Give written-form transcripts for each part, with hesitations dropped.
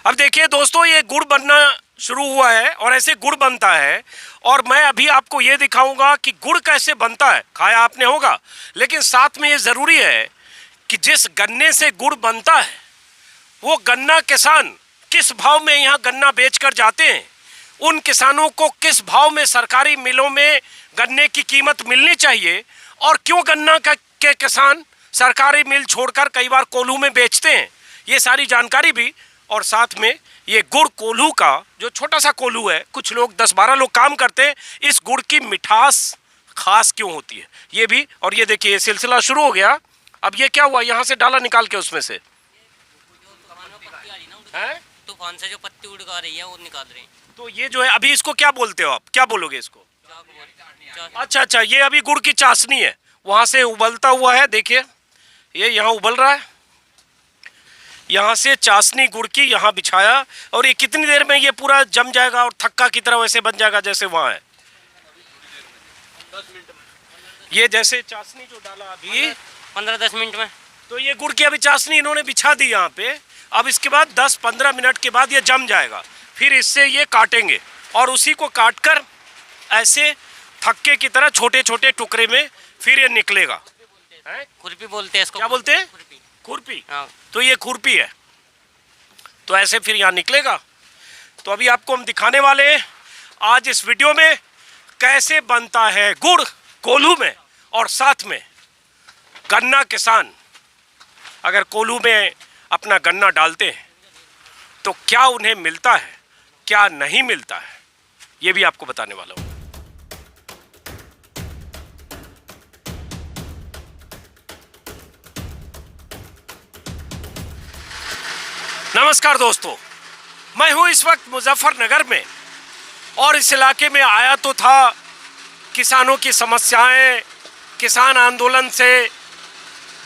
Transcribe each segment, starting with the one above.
अब देखिए दोस्तों, ये गुड़ बनना शुरू हुआ है और ऐसे गुड़ बनता है। और मैं अभी आपको ये दिखाऊंगा कि गुड़ कैसे बनता है। खाया आपने होगा, लेकिन साथ में ये ज़रूरी है कि जिस गन्ने से गुड़ बनता है वो गन्ना किसान किस भाव में यहाँ गन्ना बेचकर जाते हैं, उन किसानों को किस भाव में सरकारी मिलों में गन्ने की कीमत मिलनी चाहिए, और क्यों गन्ना के किसान सरकारी मिल छोड़कर कई बार कोल्हू में बेचते हैं, ये सारी जानकारी भी। और साथ में ये गुड़ कोल्हू का जो छोटा सा कोल्हू है, कुछ लोग 10-12 लोग काम करते हैं, इस गुड़ की मिठास खास क्यों होती है ये भी। और ये देखिए, ये सिलसिला शुरू हो गया। अब ये क्या हुआ, यहाँ से डाला निकाल के उसमें से तूफान से जो पत्ती उड़ आ रही है वो निकाल रहे हैं। तो ये जो है, अभी इसको क्या बोलते हो आप, क्या बोलोगे इसको? अच्छा, ये अभी गुड़ की चाशनी है, वहां से उबलता हुआ है। देखिए ये यहाँ उबल रहा है, यहाँ से चाशनी गुड़ की यहाँ बिछाया, और ये कितनी देर में ये पूरा जम जाएगा और थक्का की तरह वैसे बन जाएगा जैसे वहाँ है। 10 मिनट में ये जैसे चाशनी जो डाला अभी 15-10 मिनट में, तो ये गुड़ की अभी चाशनी इन्होंने बिछा दी यहाँ पे। अब इसके बाद 10-15 मिनट के बाद ये जम जाएगा, फिर इससे ये काटेंगे और उसी को काटकर ऐसे थक्के की तरह छोटे छोटे टुकड़े में फिर ये निकलेगा। खुरपी बोलते हैं इसको। क्या बोलते हैं? खुरपी। हाँ। तो ये खुरपी है, तो ऐसे फिर यहाँ निकलेगा। तो अभी आपको हम दिखाने वाले हैं आज इस वीडियो में कैसे बनता है गुड़ कोल्हू में, और साथ में गन्ना किसान अगर कोल्हू में अपना गन्ना डालते हैं तो क्या उन्हें मिलता है, क्या नहीं मिलता है, ये भी आपको बताने वाला हूँ। नमस्कार दोस्तों, मैं हूं इस वक्त मुजफ्फरनगर में, और इस इलाके में आया तो था किसानों की समस्याएं, किसान आंदोलन से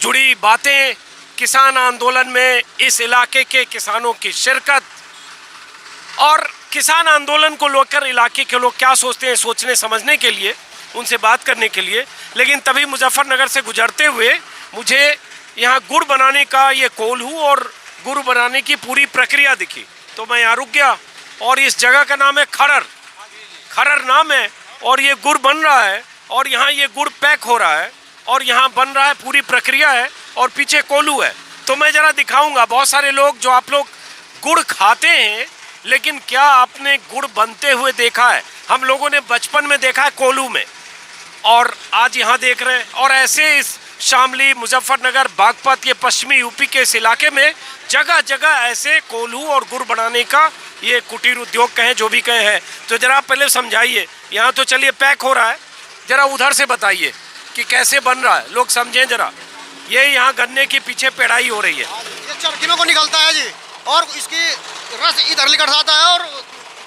जुड़ी बातें, किसान आंदोलन में इस इलाके के किसानों की शिरकत, और किसान आंदोलन को लेकर इलाके के लोग क्या सोचते हैं, सोचने समझने के लिए, उनसे बात करने के लिए। लेकिन तभी मुजफ्फरनगर से गुजरते हुए मुझे यहाँ गुड़ बनाने का, ये कोल्हू और गुड़ बनाने की पूरी प्रक्रिया दिखी, तो मैं यहाँ रुक गया। और इस जगह का नाम है खरर नाम है, और ये गुड़ बन रहा है, और यहाँ ये गुड़ पैक हो रहा है, और यहाँ बन रहा है, पूरी प्रक्रिया है, और पीछे कोल्हू है। तो मैं ज़रा दिखाऊंगा। बहुत सारे लोग जो आप लोग गुड़ खाते हैं, लेकिन क्या आपने गुड़ बनते हुए देखा है? हम लोगों ने बचपन में देखा है कोल्हू में, और आज यहाँ देख रहे हैं। और ऐसे इस शामली, मुजफ्फरनगर, बागपत, ये पश्चिमी यूपी के इस इलाके में जगह जगह ऐसे कोल्हू और गुड़ बनाने का ये कुटीर उद्योग कहें, जो भी कहें है। तो जरा आप पहले समझाइए। यहाँ तो चलिए पैक हो रहा है, जरा उधर से बताइए कि कैसे बन रहा है, लोग समझें जरा। ये यहाँ गन्ने की पीछे पेड़ाई हो रही है, ये चरखियों को निकलता है जी, और इसकी रस इधर लिकट जाता है और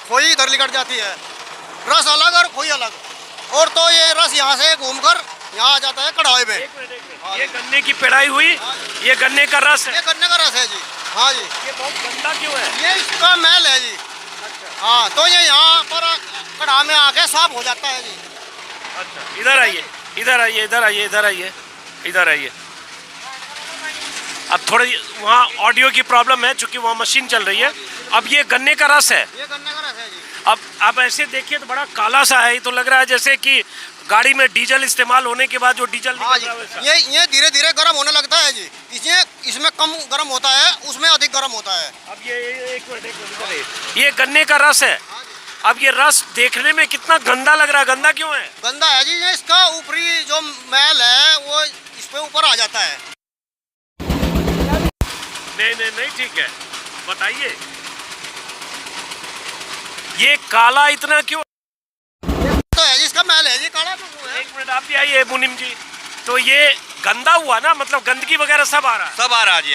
खोई इधर लिकट जाती है। रस अलग और खोई अलग, और तो ये रस यहाँ से घूमकर यहाँ आ जाता है कढ़ाई में। ये गन्ने की पेड़ाई हुई, ये गन्ने का रस है। ये गन्ने का रस है जी। हाँ जी। ये बहुत गंदा क्यों है? ये इसका मैल है जी। हाँ, तो ये यहाँ पर कढ़ा में आके साफ हो जाता है जी। अच्छा, इधर आइए, इधर आइए, इधर आइए, इधर आइए, इधर आइए। अब थोड़ी वहाँ ऑडियो की प्रॉब्लम है, चूंकि वहाँ मशीन चल रही है। अब ये गन्ने का रस है, ये गन्ने का रस है जी। अब ऐसे देखिए तो बड़ा काला सा है, तो लग रहा है जैसे कि गाड़ी में डीजल इस्तेमाल होने के बाद जो डीजल हाँ निकल रहा है। ये धीरे धीरे गर्म होने लगता है जी। इसमें कम गर्म होता है, उसमें अधिक गर्म होता है। अब ये एक मिनट, ये गन्ने का रस है। अब ये रस देखने में कितना गंदा लग रहा है, गंदा क्यों है? गंदा है जी, ये इसका ऊपरी जो मैल है वो इस पे ऊपर आ जाता है। नहीं ठीक है, बताइए ये काला इतना क्यों? तो है जी, इसका मैल है जी, काला तो है। एक मिनट, आप भी आइए मुनिम जी। तो ये गंदा हुआ ना, मतलब गंदगी वगैरह सब आ रहा है? सब आ रहा है जी।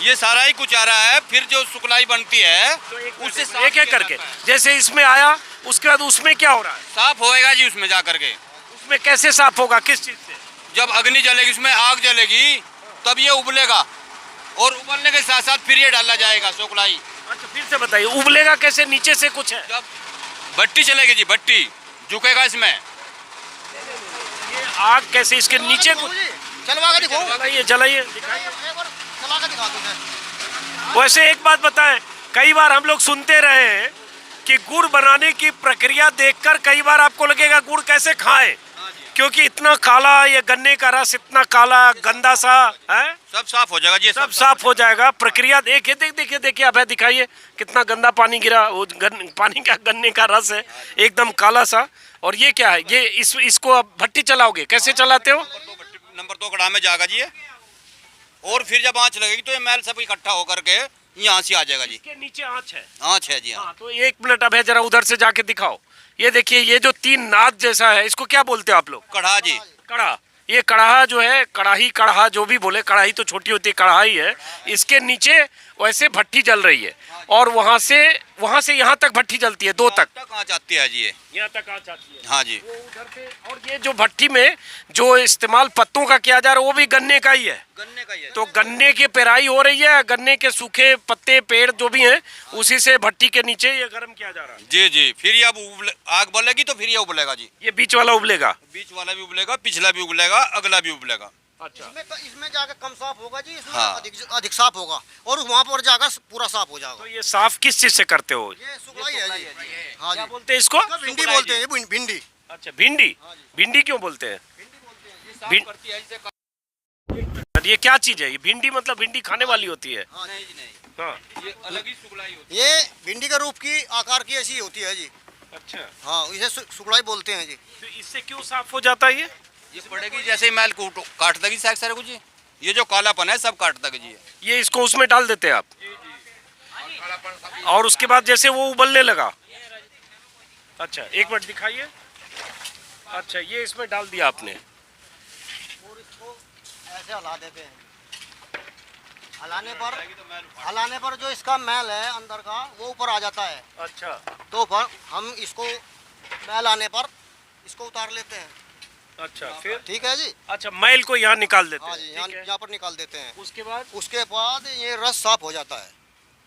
ये सारा ही कुछ आ रहा है, फिर जो सुखलाई बनती है तो उससे एक एक करके, जैसे इसमें आया उसके बाद उसमें क्या हो रहा है? साफ होएगा जी। उसमें जा करके उसमें कैसे साफ होगा, किस चीज से? जब अग्नि जलेगी, उसमें आग जलेगी, तब ये उबलेगा, और उबलने के साथ साथ फिर ये डाला जाएगा सुखलाई। अच्छा, फिर से बताइए, उबलेगा कैसे? नीचे से कुछ है? जब भट्टी चलेगी जी, भट्टी झुकेगा इसमें। ये आग कैसे इसके नीचे कुछ? चलवा के दिखाओ। जलाइए, जलाइए। चला के दिखा दूं। वैसे एक बात बताएं, कई बार हम लोग सुनते रहे हैं कि गुड़ बनाने की प्रक्रिया देखकर कई बार आपको लगेगा गुड़ कैसे खाएं, क्योंकि इतना काला, ये गन्ने का रस इतना काला गंदा सा है। सब साफ हो जाएगा जी, सब साफ हो जाएगा। प्रक्रिया देखिए, देखिए अभय दिखाइए कितना गंदा पानी गिरा, वो पानी का गन्ने का रस है एकदम काला सा। और ये क्या है, ये इसको आप भट्टी चलाओगे, कैसे चलाते हो? नंबर 2 कढ़ा में जाएगा जी ये, और फिर जब आँच लगेगी तो ये मैल सब इकट्ठा होकर के यहाँ से आ जाएगा जी। इसके नीचे आँच है? आँच है जी। हाँ, तो 1 मिनट अभय जरा उधर से जाके दिखाओ। ये देखिए, ये जो 3 नाद जैसा है, इसको क्या बोलते हो आप लोग? कढ़ा जी। कड़ा। ये कढ़ा जो है, कढ़ाई, कढ़ा जो भी बोले, कढ़ाई तो छोटी होती है, कढ़ाई है। इसके नीचे वैसे भट्टी जल रही है और वहाँ से यहाँ तक भट्टी जलती है, 2 तक आँच आती है जी, ये यहाँ तक आँच आती है। हाँ जी। वो उधर से, और ये जो भट्टी में जो इस्तेमाल पत्तों का किया जा रहा है वो भी गन्ने का ही है। गन्ने का ही है। तो गन्ने की पेराई हो रही है, गन्ने के सूखे पत्ते पेड़ जो भी हैं उसी से भट्टी के नीचे ये गर्म किया जा रहा है। जी जी, फिर ये अब आग बलेगी तो फिर ये उबलेगा जी। ये बीच वाला उबलेगा? बीच वाला भी उबलेगा, पिछला भी उबलेगा, अगला भी उबलेगा। अच्छा। इसमें जाकर कम साफ होगा जी, इसमें हाँ। अधिक साफ होगा, और वहाँ पर जाकर पूरा साफ हो जाएगा। तो ये साफ किस चीज से करते हो? ये सुगलाई है जी। हाँ क्या जी, बोलते हैं इसको? भिंडी बोलते हैं, ये भिंडी। अच्छा, भिंडी। भिंडी क्यों बोलते हैं? ये क्या चीज है? ये भिंडी मतलब भिंडी खाने वाली होती है? नहीं जी नहीं, हाँ। ये अलग ही सुगलाई होती ये भिंडी का रूप की, आकार की ऐसी होती है जी। अच्छा। हाँ, इसे सुगलाई बोलते हैं जी। तो इससे क्यों साफ हो जाता है ये? ये पड़ेगी जैसे ही मैल काट देगी सारे कुछ, ये जो कालापन है सब काट देगी जी। ये इसको उसमें डाल देते हैं आप? और उसके बाद जैसे वो उबलने लगा। अच्छा, 1 मिनट दिखाइए। अच्छा, ये इसमें डाल दिया आपने। और इसको ऐसे हिला देते हैं। हलाने पर जो इसका मैल है अंदर का, वो ऊपर आ जाता है। अच्छा। तो फिर हम इसको मैल आने पर इसको उतार लेते हैं। अच्छा, फिर? ठीक है जी। अच्छा, मैल को यहाँ निकाल देते हाँ हैं? जी, ठीक है। यहाँ पर निकाल देते हैं। उसके बाद ये रस साफ हो जाता है।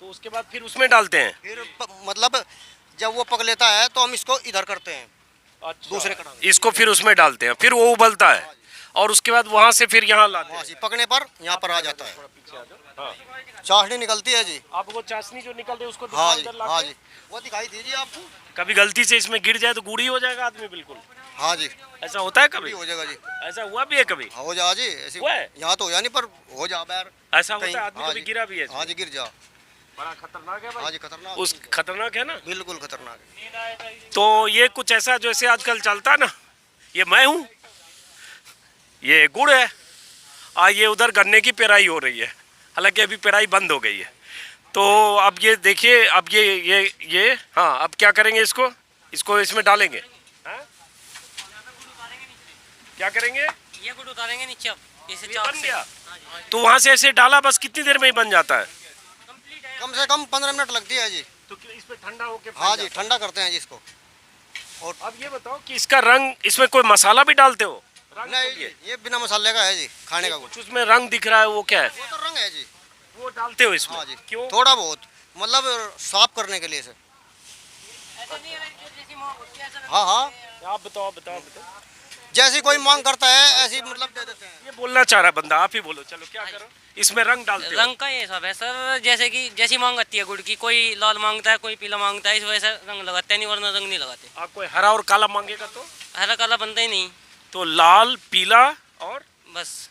तो उसके बाद फिर उसमें डालते हैं? फिर मतलब जब वो पक लेता है तो हम इसको इधर करते हैं। अच्छा। दूसरे कढ़ा में। इसको फिर उसमें डालते हैं, फिर वो उबलता है और उसके बाद वहाँ से फिर यहाँ लाते हैं। पकने पर यहाँ पर आ जाता है। हाँ। चाशनी निकलती है जी। आप वो चाशनी जो निकल रही है उसको हाँ दिखाओ जी, इधर लाके। हाँ जी, वो दिखाई दीजिए आपको। कभी गलती से इसमें गिर जाए तो गुड़ी हो जाएगा आदमी बिल्कुल। हाँ जी, ऐसा होता है कभी? हो जाएगा जी। ऐसा हुआ भी है कभी? हो जा जी, ऐसी हुआ है? यहाँ तो हो जानी पर हो जा बैर। ऐसा होता है, आदमी हाँ कभी जी। गिरा भी है? हाँ जी, गिर जा। बड़ा खतरनाक है हाँ भाई। जी, खतरनाक। उस खतरनाक है ना? बिल्कुल खतरनाक है। तो ये कुछ ऐसा जैसे आजकल चलता है ना, ये मैं हूँ, ये गुड़ है, ये उधर गन्ने की पेराई हो रही है, हालांकि अभी पेराई बंद हो गई है। तो अब ये देखिए, अब ये हाँ, अब क्या करेंगे इसको इसमें डालेंगे? हाँ? क्या करेंगे? ये गुड़ उतारेंगे नीचे अब, इसे ये चाक बन से। गया? तो वहाँ से ऐसे डाला, बस कितनी देर में ही बन जाता है? कम से कम 15 मिनट लगती है जी। तो इस पे ठंडा होके हाँ जी, ठंडा करते हैं जी इसको। और अब ये बताओ कि इसका रंग, इसमें कोई मसाला भी डालते हो? नहीं जी, ये बिना मसाले का है जी, खाने का। कुछ उसमें रंग दिख रहा है, वो क्या है? वो तो रंग है जी। वो डालते हो इसमें? हाँ जी, क्यों? थोड़ा बहुत, मतलब साफ करने के लिए से। हाँ हाँ, आप बताओ। जैसी कोई मांग करता है ऐसी मतलब दे देते हैं। ये बोलना चाह रहा है बंदा, आप ही बोलो। चलो, क्या करो? इसमें रंग डालते हो? रंग का ये सब है सर, जैसे कि जैसी मांग आती है गुड़ की, कोई लाल मांगता है, कोई पीला मांगता है, इस वजह से रंग लगाते हैं, नहीं वरना रंग नहीं लगाते। आप कोई हरा और काला मांगेगा तो? हरा काला बनता ही नहीं, तो लाल, पीला और बस।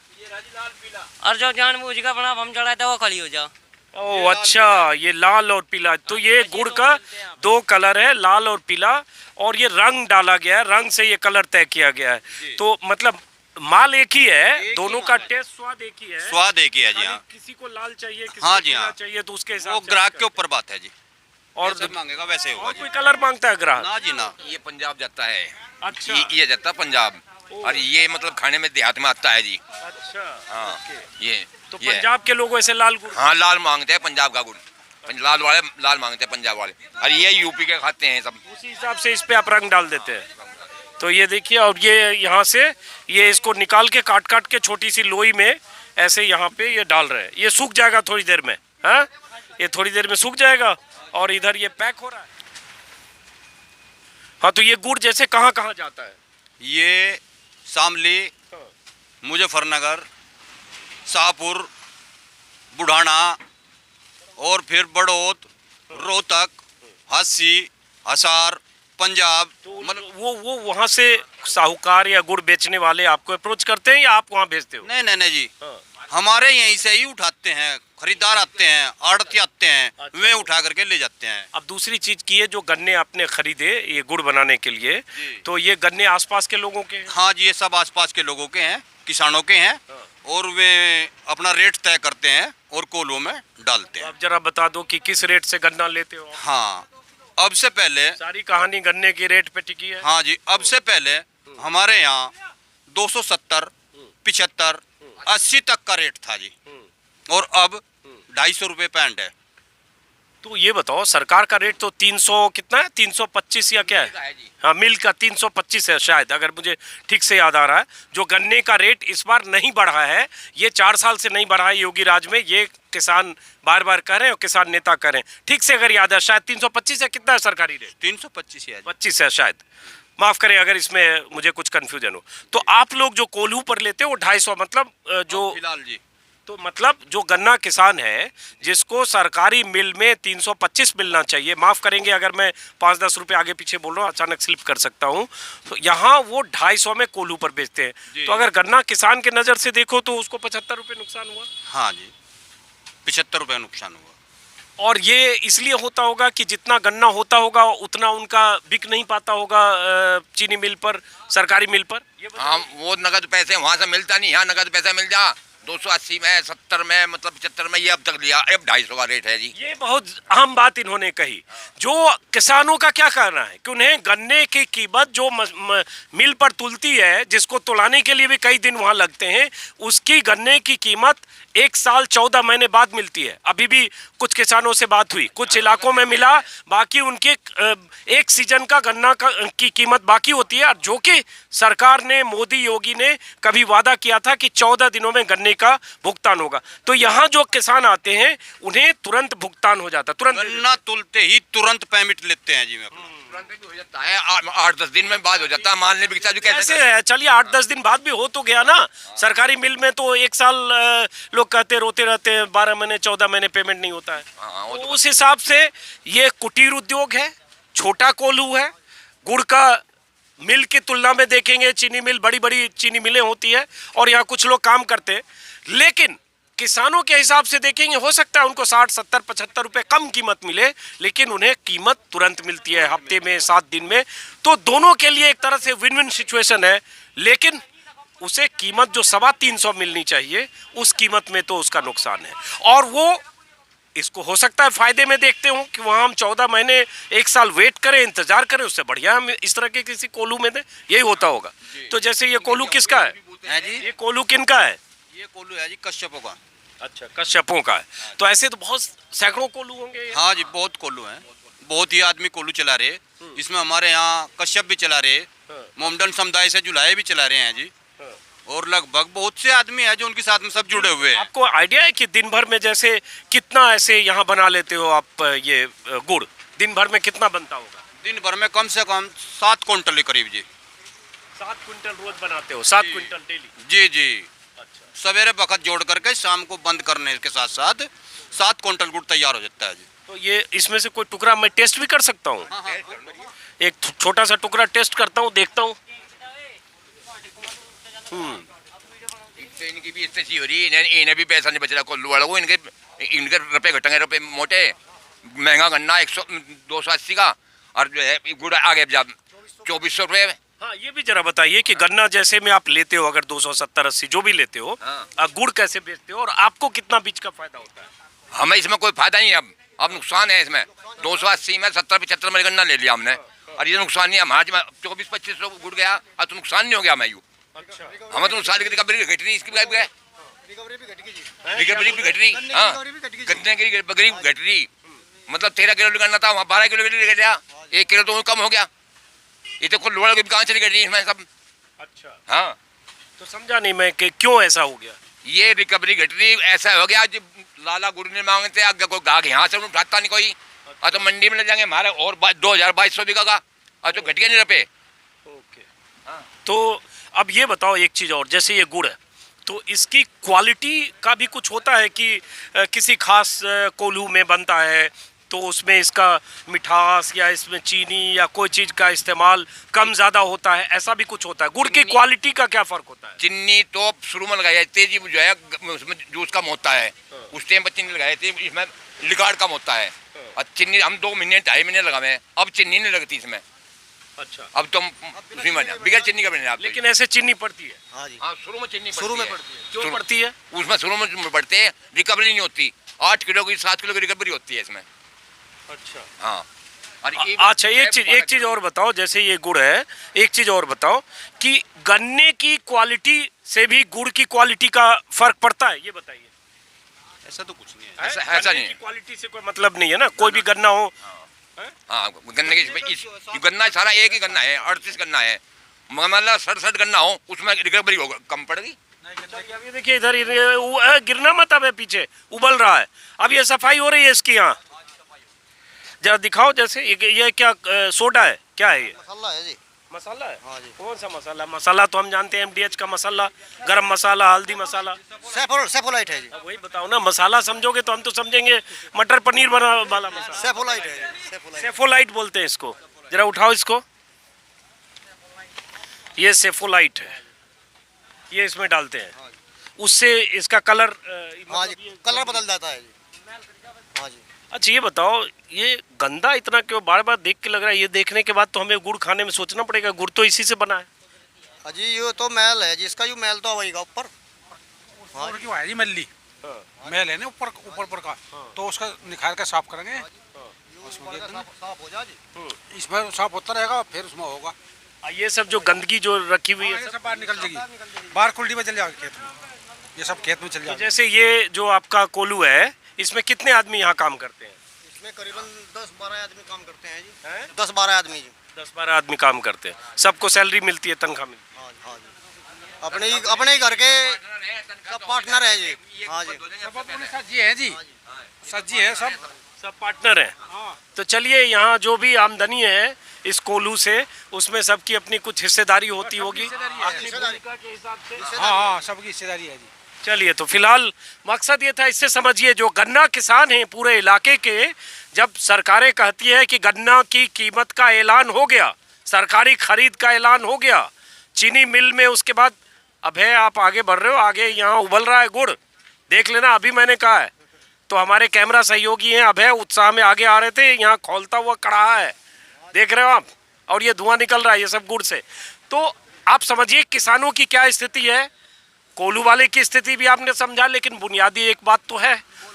और जो जानबूझ का बना हम चढ़ाता है वो खड़ी हो जा। ओ अच्छा, ये लाल और पीला। तो ये गुड़ का 2 कलर है, लाल और पीला, और ये रंग डाला गया है, रंग से ये कलर तय किया गया है। तो मतलब माल एक ही है, दोनों का टेस्ट, स्वाद एक ही है। स्वाद एक ही है जी। हाँ, किसी को लाल चाहिए, किसी हाँ को जी, पीला हाँ। चाहिए, तो उसके हिसाब वो से ग्राहक आप के ऊपर बात है जी। और जैसे मांगेगा वैसे होगा और जी। कोई कलर मांगता है ग्राहक? ना जी ना। ये पंजाब जाता है। अच्छा। ये जाता है पंजाब, और ये मतलब खाने में देहात में आता है जी। अच्छा। हाँ, ओके। ये तो ये पंजाब के लोग ऐसे लाल गुड़? हाँ, लाल मांगते हैं पंजाब का गुड़। लाल वाले लाल मांगते हैं पंजाब वाले, और ये यूपी के खाते हैं सब। उसी हिसाब से इस पे आप रंग डाल देते हैं। तो ये देखिए, और ये यहाँ से ये इसको निकाल के काट के छोटी सी लोई में ऐसे यहाँ पे ये डाल रहे हैं। ये सूख जाएगा थोड़ी देर में। हाँ, ये थोड़ी देर में सूख जाएगा, और इधर ये पैक हो रहा है। हाँ, तो ये गुड़ जैसे कहाँ कहाँ जाता है? ये शामली, मुजफ्फरनगर, शाहपुर, बुढ़ाना, और फिर बड़ौत, रोहतक, हस्सी, हसार, पंजाब, तो मतलब वो वहाँ से साहूकार या गुड़ बेचने वाले आपको अप्रोच करते हैं या आप वहाँ भेजते हो? नहीं जी, हाँ। हमारे यहीं से ही उठाते हैं, खरीदार आते हैं, आड़ती आते हैं, अच्छा। वे उठा करके ले जाते हैं। अब दूसरी चीज की है, जो गन्ने आपने खरीदे ये गुड़ बनाने के लिए, तो ये गन्ने आसपास के लोगों के हैं? हाँ जी, ये सब आसपास के लोगों के हैं, किसानों के हैं, और वे अपना रेट तय करते हैं और कोलों में डालते तो हैं। आप जरा बता दो कि किस रेट से गन्ना लेते हो आप? हाँ, अब से पहले, सारी कहानी गन्ने की रेट पे टिकी है। हाँ जी, अब से पहले हमारे यहाँ 270, 75, 80 तक का रेट था जी, और अब 250 रुपये पैंट है। तो ये बताओ, सरकार का रेट तो 300 कितना है, 325 या क्या है? हाँ, मिल का 325 है शायद, अगर मुझे ठीक से याद आ रहा है। जो गन्ने का रेट इस बार नहीं बढ़ा है, ये 4 साल से नहीं बढ़ा है योगी राज में, ये किसान बार बार कह रहे हैं और किसान नेता कह रहे हैं। ठीक से अगर याद है, शायद 325 है, कितना है सरकारी रेट? 325 है जी। 25 है शायद, माफ करें अगर इसमें मुझे कुछ कंफ्यूजन हो। तो आप लोग जो कोल्हू पर लेते हो वो 250, मतलब जो फिलहाल जी, तो मतलब जो गन्ना किसान है जिसको सरकारी मिल में 325 मिलना चाहिए, माफ करेंगे अगर मैं 5-10 रुपए आगे पीछे बोल रहा हूँ, अचानक स्लिप कर सकता हूँ, तो यहाँ वो 250 में कोल्हू पर बेचते हैं। तो अगर गन्ना किसान के नज़र से देखो तो उसको 75 रुपये नुकसान हुआ। हाँ जी, 75 रुपये नुकसान हुआ। और ये इसलिए होता होगा कि जितना गन्ना होता होगा उतना उनका बिक नहीं पाता होगा चीनी मिल पर, सरकारी मिल पर। हाँ, वो नगद पैसे वहाँ से मिलता नहीं, यहाँ नगद पैसा मिल जा 280 में, 70 में, मतलब 75 में, ये अब तक लिया, अब 250 का रेट है जी। ये बहुत अहम बात इन्होंने कही। जो किसानों का क्या कहना है कि उन्हें गन्ने की कीमत जो मिल पर तुलती है, जिसको तुलाने के लिए भी कई दिन वहां लगते हैं, उसकी गन्ने की कीमत 1 साल 14 महीने बाद मिलती है। अभी भी कुछ किसानों से बात हुई, कुछ इलाकों में मिला, बाकी उनके 1 सीजन का गन्ना की कीमत बाकी होती है, जो कि सरकार ने, मोदी योगी ने कभी वादा किया था कि 14 दिनों में गन्ने का भुगतान होगा। तो यहाँ जो किसान आते हैं उन्हें तुरंत भुगतान हो जाता, तुरंत गन्ना तुलते ही तुरंत पेमेंट लेते हैं जी। मैं तुरंत भी हो जाता है, 8-10 दिन में बाद हो जाता है, मान ले बिकता जो कैसे है? चलिए 8-10 दिन बाद भी हो तो गया ना। सरकारी मिल में तो 1 साल लोग कहते रोते रहते हैं, 12 महीने 14 महीने पेमेंट नहीं होता है। हाँ, तो उस हिसाब से ये कुटीर उद्योग है, छोटा कोल्हू है। गुड़ का मिल की तुलना में देखेंगे, चीनी मिल, बड़ी बड़ी चीनी मिलें होती है और यहाँ कुछ लोग काम करते हैं, लेकिन किसानों के हिसाब से देखेंगे हो सकता है उनको 60, 70, 75 रुपए कम कीमत मिले, लेकिन उन्हें कीमत तुरंत मिलती है, हफ्ते में, 7 दिन में। तो दोनों के लिए एक तरह से विन विन सिचुएशन है, लेकिन उसे कीमत जो 325 मिलनी चाहिए उस कीमत में तो उसका नुकसान है। और वो इसको हो सकता है फायदे में देखते हो कि वहाँ हम 14 महीने 1 साल वेट करें, इंतजार करें, उससे बढ़िया हम इस तरह के किसी कोल्हू में दें, यही होता होगा। तो जैसे ये कोल्हू किसका है? जी, ये कोल्हू किनका है? ये कोल्हू है जी कश्यपों का। अच्छा, कश्यपों का है। तो ऐसे तो बहुत सैकड़ों कोल्हू होंगे ये। हाँ जी, बहुत कोल्हू हैं, बहुत ही आदमी कोल्हू चला रहे। इसमें हमारे यहाँ कश्यप भी चला रहे, मोमडन समुदाय से जुलाए भी चला रहे हैं जी, और लगभग बहुत से आदमी हैं जो उनके साथ में सब जुड़े हुए हैं। आपको आइडिया है कि दिन भर में जैसे कितना ऐसे यहाँ बना लेते हो आप ये गुड़, दिन भर में कितना बनता होगा? दिन भर में कम से कम 7 क्विंटल के करीब जी। 7 क्विंटल रोज बनाते हो? 7 क्विंटल डेली? जी जी, अच्छा। सवेरे वक्त जोड़ करके शाम को बंद करने के साथ साथ 7 क्विंटल गुड़ तैयार हो जाता है जी। तो ये इसमें से कोई टुकड़ा मैं टेस्ट भी कर सकता हूँ? हाँ, एक छोटा सा टुकड़ा टेस्ट करता हूँ, देखता हूँ। इससे इनकी भी स्थिति हो रही है, इन्हें भी पैसा नहीं बच रहा कोल्हू वालों को, इनके रुपए घटेंगे, रुपए मोटे, महंगा गन्ना 280 का, और जो है गुड़ आगे जब 2400 रुपये। हाँ, ये भी जरा बताइए कि गन्ना जैसे में आप लेते हो, अगर 270-80 जो भी लेते हो, हाँ। गुड़ कैसे बेचते हो और आपको कितना बीज का फायदा होता है? हमें इसमें कोई फायदा नहीं है, अब नुकसान है इसमें। 280 में 70-75 में गन्ना ले लिया हमने, और ये नुकसान नहीं है हमारे। 24-25 गुड़ गया, अब तो नुकसान नहीं हो गया हमें यूँ। अच्छा, हमें तो नुकसान की रिकवरी घट रही, इसकी गए रिकवरी भी घट गई जी। रिकवरी भी घट रही। हाँ, गन्ने की रिकवरी घट रही, मतलब 13 किलो गन्ना था, वहाँ 12 किलो घट गया, 1 किलो तो कम हो गया। ये तो कुल लोड़ा की कहाँ चली गई इसमें सब। अच्छा, हाँ, तो समझा नहीं मैं कि क्यों ऐसा हो गया। ये रिकवरी घट रही, ऐसा हो गया जब लाला गुड़ ने मांगते आगे कोई गाहक यहाँ से उठाता नहीं कोई, और तो मंडी में ले जाएंगे हमारे और 2200 बीघा का, और तो घटिया नहीं रुपए। ओके, तो अब ये बताओ एक चीज़ और, जैसे ये गुड़ है तो इसकी क्वालिटी का भी कुछ होता है कि किसी खास कोल्हू में बनता है तो उसमें इसका मिठास या इसमें चीनी या कोई चीज़ का इस्तेमाल कम ज़्यादा होता है, ऐसा भी कुछ होता है? गुड़ की क्वालिटी का क्या फ़र्क होता है? चीनी तो शुरू में लगाई जाती है जी, जो है उसमें जूस कम होता है, उस टाइम पर चीनी लगाई जाती है, इसमें लिगाड़ कम होता है। और चीनी हम 2 महीने 2.5 महीने लगाए हैं, अब चीनी नहीं लगती इसमें। अच्छा, अब तुम उसी में बिगड़ चीनी का बने आप। लेकिन ऐसे चीनी पड़ती है? हाँ जी, हाँ, शुरू में चीनी शुरू में पड़ती है। क्यों शुरू- पड़ती है? उसमें शुरू में बढ़ते हैं, रिकवरी नहीं होती। 8 किलो की 7 किलो की रिकवरी होती है इसमें। अच्छा हाँ। और अच्छा, एक चीज और बताओ, जैसे ये गुड़ है, एक चीज और बताओ कि गन्ने की क्वालिटी से भी गुड़ की क्वालिटी का फर्क पड़ता है, ये बताइए। ऐसा तो कुछ नहीं है। ऐसा गन्ने नहीं की है। क्वालिटी से कोई मतलब नहीं है ना, कोई भी गन्ना हो। हाँ, गन्ने की गन्ना सारा एक ही गन्ना है, 38 गन्ना है, मतलब 67 गन्ना हो उसमें रिकवरी होगा कम पड़ेगी। अभी देखिए इधर गिरना मत, अब है पीछे उबल रहा है, अब ये सफाई हो रही है इसकी। यहाँ जरा दिखाओ, जैसे ये क्या सोडा है, क्या है ये? मसाला है जी। मसाला है? हाँ जी। कौन सा मसाला? मसाला तो हम जानते हैं MDH का मसाला, गरम मसाला, हल्दी मसाला। सेफोलाइट है जी। अब वही बताओ ना, मसाला समझोगे तो हम तो समझेंगे मटर पनीर बना वाला मसाला। सेफोलाइट है जी, सेफोलाइट। सेफोलाइट बोलते हैं इसको, जरा उठाओ इसको। ये सेफोलाइट है, ये इसमें डालते हैं, उससे इसका कलर हाँ जी, कलर बदल जाता है जी। हाँ जी। अच्छा ये बताओ, ये गंदा इतना क्यों बार बार देख के लग रहा है? ये देखने के बाद तो हमें गुड़ खाने में सोचना पड़ेगा, गुड़ तो इसी से बना है। अजी ये तो मैल है जिसका, ये मैल तो वही का ऊपर। हाँ और क्यों है जी मल्ली मैल है ना ऊपर ऊपर ऊपर का, तो उसका निखार के साफ करेंगे, उसमें दे देंगे। साफ हो जा जी। इसमें साफ होता रहेगा, फिर उसमें होगा। ये सब जो गंदगी जो रखी हुई है ये सब बाहर निकल जाएगी, बाहर कुल्डी में चल जाएगा खेत में, ये सब खेत में चल तो जाएगा। जैसे ये जो आपका कोलू है, इसमें कितने आदमी यहाँ काम करते हैं? इसमें करीबन 10-12 आदमी काम करते हैं जी। हैं? 10-12 आदमी जी। 10-12 आदमी काम करते हैं, सबको सैलरी मिलती है, तनख्वाह मिलती हाँ जी, हाँ जी। अपने ही घर के सब पार्टनर है जी। हाँ जी। सब अपने सब्जी है जी, सब्जी है सब। है, सब पार्टनर हैं। हाँ, तो चलिए, यहाँ जो भी आमदनी है इस कोलू से, उसमें सबकी अपनी कुछ हिस्सेदारी होती होगी अपनी भूमिका के हिसाब से। हाँ हाँ, सबकी हिस्सेदारी है जी। चलिए, तो फिलहाल मकसद ये था, इससे समझिए जो गन्ना किसान हैं पूरे इलाके के, जब सरकारें कहती है कि गन्ना की कीमत का ऐलान हो गया, सरकारी खरीद का ऐलान हो गया चीनी मिल में, उसके बाद अब है आप आगे बढ़ रहे हो, आगे यहाँ उबल रहा है गुड़, देख लेना, अभी मैंने कहा है। तो हमारे कैमरा सहयोगी हैं अभय, उत्साह में आगे आ रहे थे, यहाँ खौलता हुआ कड़ाहा है, देख रहे हो आप, और ये धुआं निकल रहा है ये सब गुड़ से। तो आप समझिए किसानों की क्या स्थिति है, कोल्हू वाले की स्थिति भी आपने समझा, लेकिन बुनियादी एक बात तो है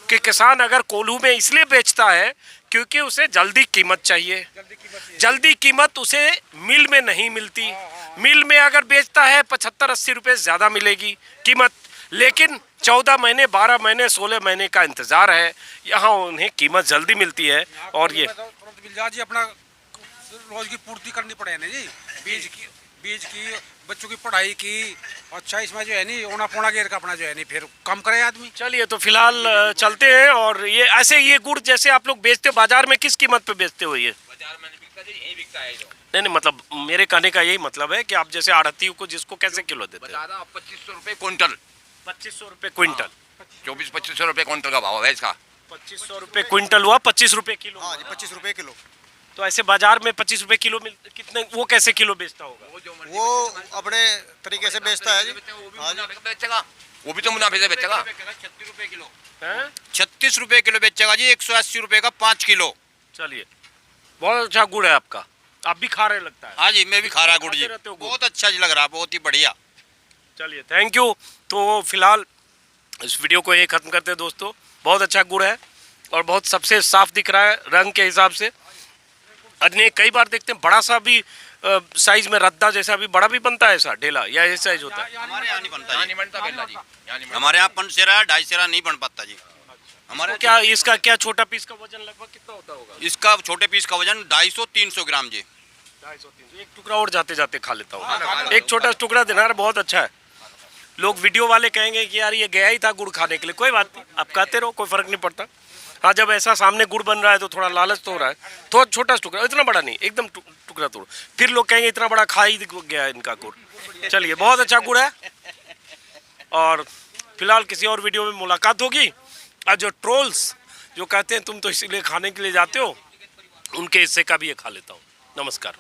कि किसान अगर कोल्हू में इसलिए बेचता है क्योंकि उसे जल्दी कीमत चाहिए, जल्दी कीमत उसे मिल में नहीं मिलती। मिल में अगर बेचता है 75-80 रुपये ज़्यादा मिलेगी कीमत, लेकिन 14 महीने 12 महीने 16 महीने का इंतज़ार है, यहाँ उन्हें कीमत जल्दी मिलती है। और ये तुरंत मिल जाए जी, अपना रोज की पूर्ति करनी पड़े ना जी, बीज की बच्चों की पढ़ाई की। अच्छा इसमें जो है नहीं ओना पोना गेर का अपना जो है नहीं, फिर कम करे आदमी। चलिए, तो फिलहाल चलते हैं। और ये ऐसे ये गुड़ जैसे आप लोग बेचते हो बाजार में, किस कीमत पे बेचते हो ये? बाजार में नहीं बिकता जी, यही बिकता है जो। नहीं, मतलब मेरे कहने का यही मतलब है कि आप जैसे आढ़ती को जिसको कैसे किलो देते हो? बता रहा 2500 रुपये क्विंटल, 2500 रुपये क्विंटल। 2400-2500 रुपये क्विंटल का भाव है इसका। 2500 रुपये क्विंटल हुआ, 25 रुपये किलो। हाँ जी, 25 रुपये किलो। तो ऐसे बाजार में 25 रुपये किलो कितने, वो कैसे किलो बेचता होगा? वो अपने तरीके से बेचता है जी। हाँ जी। बेचेगा, वो भी तो मुनाफे से बेचेगा। 36 रुपये किलो, हैं? 36 रुपये किलो बेचेगा जी, 180 रुपये का 5 किलो। चलिए, बहुत अच्छा गुड़ है आपका, आप भी खा रहे लगता है। हाँ जी, मैं भी खा रहा गुड़ जी, खाते रहते हो गुड़? बहुत अच्छा जी लग रहा, बहुत ही बढ़िया। चलिए, थैंक यू। तो फिलहाल इस वीडियो को यही खत्म करते हैं दोस्तों। बहुत अच्छा गुड़ है और बहुत सबसे साफ दिख रहा है रंग के हिसाब से। अन्य कई बार देखते हैं बड़ा सा भी साइज में रद्दा जैसा भी बड़ा भी बनता है, ऐसा ढेला या ये साइज होता है? हमारे यहाँ नहीं बनता यहाँ जी, नहीं बनता बेला जी, यहाँ नहीं बनता। हमारे यहाँ 5 सेरा 2.5 सेरा नहीं बन पाता जी। हमारे तो क्या इसका क्या छोटा पीस का वजन लगभग कितना होता होगा? इसका छोटे पीस का वजन 250-300 ग्राम जी। 250-300, एक टुकड़ा और जाते जाते खा लेता हूँ। एक छोटा टुकड़ा देना यार, बहुत अच्छा है। लोग वीडियो वाले कहेंगे कि यार ये गया ही था गुड़ खाने के लिए, कोई बात नहीं, आप खाते रहो, कोई फर्क नहीं पड़ता। हाँ, जब ऐसा सामने गुड़ बन रहा है तो थोड़ा लालच तो हो रहा है। थोड़ा छोटा टुकड़ा, इतना बड़ा नहीं, एकदम टुकड़ा तोड़, फिर लोग कहेंगे इतना बड़ा खा ही गया इनका गुड़। चलिए, बहुत अच्छा गुड़ है। और फिलहाल किसी और वीडियो में मुलाकात होगी। और जो जो कहते हैं तुम तो इसीलिए खाने के लिए जाते हो, उनके हिस्से का भी ये खा लेता हूँ। नमस्कार।